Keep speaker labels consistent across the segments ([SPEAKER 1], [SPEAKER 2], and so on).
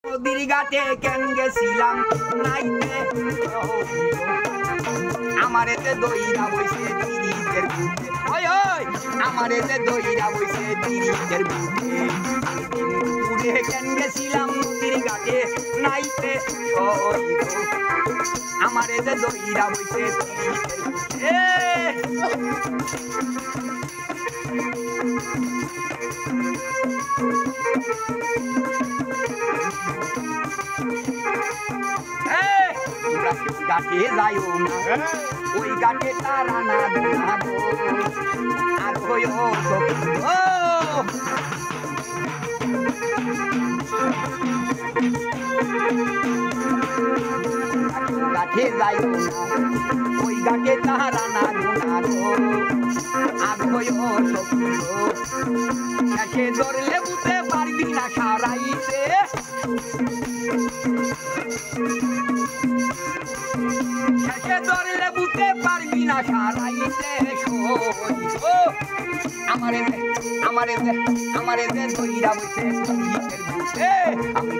[SPEAKER 1] নদীর ঘাটে কেন গেছিলাম নাইতে আমারেতে দইরা বইছে তিরিজের বুকে ওই ওই আমারেতে দইরা বইছে তিরিজের বুকে পুরে কেন গেছিলাম নদীর ঘাটে নাইতে আমারেতে দইরা বইছে তিরিজের বুকে গাছে যাইও না ওই গাছে তারা না দোনাবো আর হইও গাছে যাইও না ওই গাছে তারা না দোনাবো আর হইও শেষে ধরলে বুঝতে পারবি না সারাইতে শেষে ধরলে বুঝতে পারবি না সারাইতে আমারে ধইরা বসে বুঝে আমি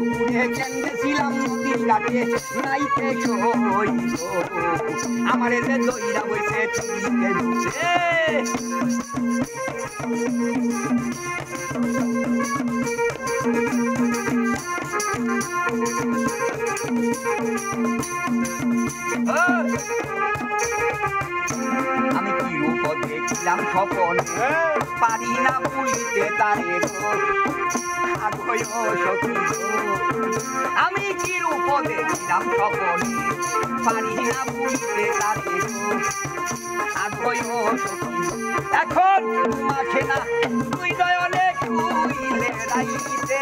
[SPEAKER 1] পুরে কেন্দ্রেছিলাম নদীর ঘাটে নাইতে আমারে ধইরা বসে বুঝে আমি কি রূপ দেখলাম স্বপন পারি না ভুলিতে তারে আমি কি রূপ দেখলাম স্বপন পারি না ভুলিতে তারে এখন মাঠে না তুই নয়নে শুইলে রাইতে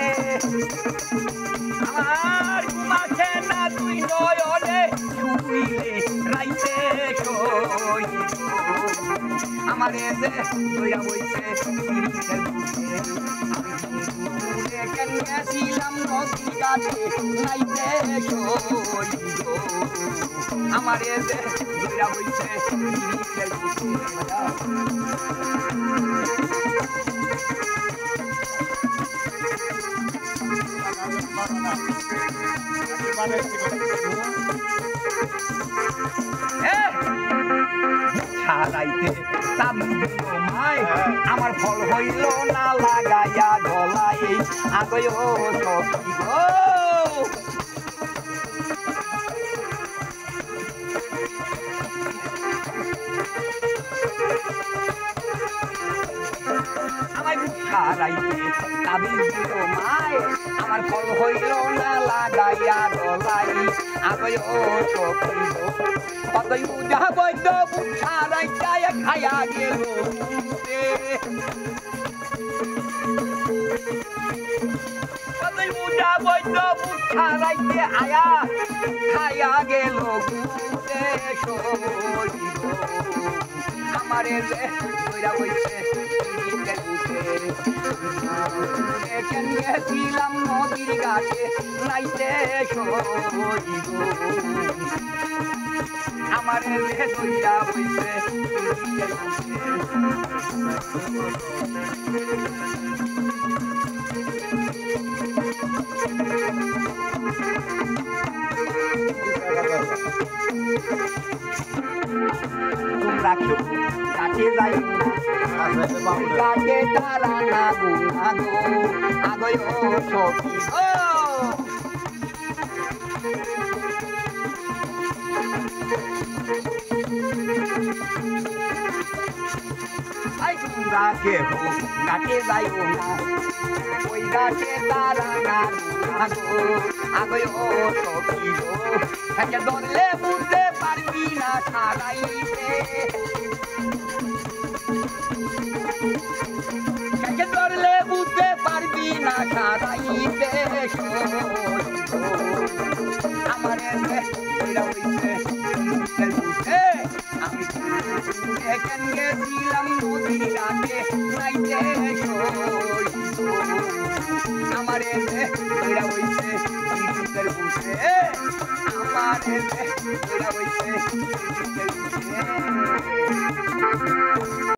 [SPEAKER 1] আমার মাঠে না তুই নয়নে শুইলে রাইতে আমারে যে দইরা বইছে তিরিজের বুকে কেন গেছিলাম নদীর ঘাটে নাইতে আমারে যে দইরা বইছে তিরিজের বুকে ছাড়াইতে মাই আমার ফল হইল না লাগাইয়া গলাই আগয় সখী গো আমায় ছাড়াইতে মাই আমার ফল হইল না লাগাইয়া গলাই আগয় সখী গো কতই বুঝা বৈদ্য বুঝারাই যায় খায়া গেল কতই বুঝা বৈদ্য বুঝারাইতে আয়া খায়া গেল আমারে যে দইরা বইছে গেছিলাম নদীর ঘাটে নাইতে আমারে দইরা বইছে তোমরা কেউ কাছে যাই গাছে তারা না গুনাগো আগয় সখী তোমরা কেউ গাছে যাইও না ওই গাছে তারা না গুনাগো আগয় সখী গো একে ধরলে বুঝতে পারবি না সারাইতে একে ধরলে বুঝতে পারবি না সারাইতে আমারে আমি কেন গেছিলাম নদীর ঘাটে নাইতে আমারে হইছে আমারে